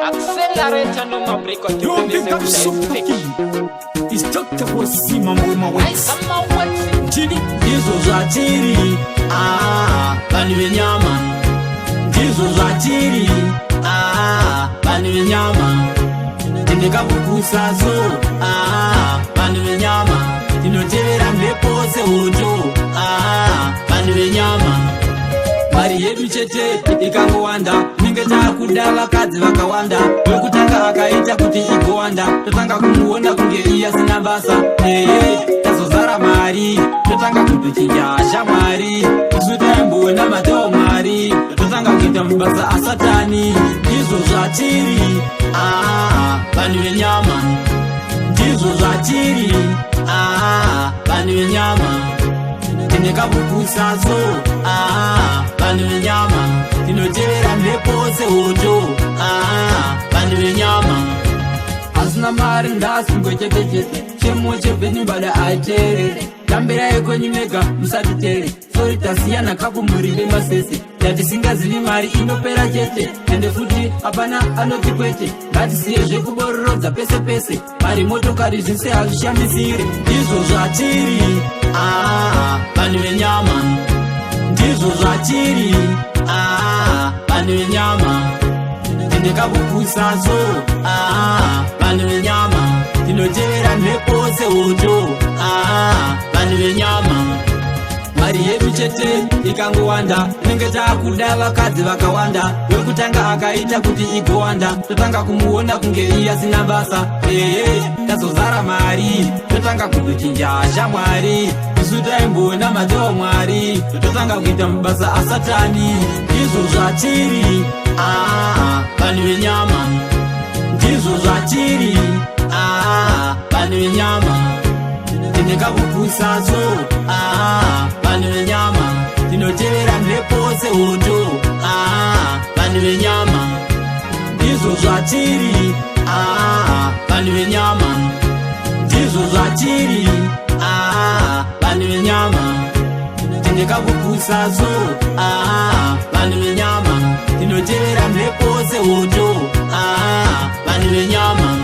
Accelerator no mabriko Yo big up Sopaki. It's Dr. Wasima Mwema Wets. Chidi Ndizo za chiri Bani wenyama Ndizo za chiri Bani wenyama Tindeka bukusa zo Bani wenyama Tinotera mbepose ujo Bani wenyama Mari yedu chete ikangowanda Ningeta kudala kazi wakawanda Wekutanga akaita kuti igowanda Totanga kumuona kungeria sina basa Tazo zara mari Totanga kutuchijasha mari Kusuta mbona mateo mari Totanga kita mbasa asatani Ndizo za chiri Bani wenyama Ndizo za chiri Bani wenyama Tineka bukusa zo Bani wenyama Tinotera mbepose ujo Bani wenyama Asuna mari ndasi mgochete Chemo chepeni bada atere Tambira eko nyimeka msatitere Sori tasiyana kapu muribe masese Yati singa zili mari inopera chete Tende futi apana anotikwete Gati siye jeku bororoza pese pese Mari moto kari zinse hazishamisire Ndizo za chiri Bani wenyama Ndizo za chiri Bani wenyama Tindeka bukusa zo Bani wenyama Tinotera mbepose ujo Bani wenyama Mari yedu chete ikangowanda Ningeta kudala kazi wakawanda Wekutanga akaita kuti igowanda Totanga kumuona kungeria sina basa Tazo zara mari Totanga kutuchinjasha mwari Kusuta mbona mateo mwari Totanga kuita mbasa asatani Ndizo za chiri Bani wenyama Ndizo za chiri Bani wenyama Tindeka bukusa zo Bani wenyama Tinotera mbepose ujo Bani wenyama Ndizo za chiri Bani wenyama Ndizo za chiri Bani wenyama Tindeka bukusa zo Bani wenyama Tinotera mbepose ujo Bani wenyama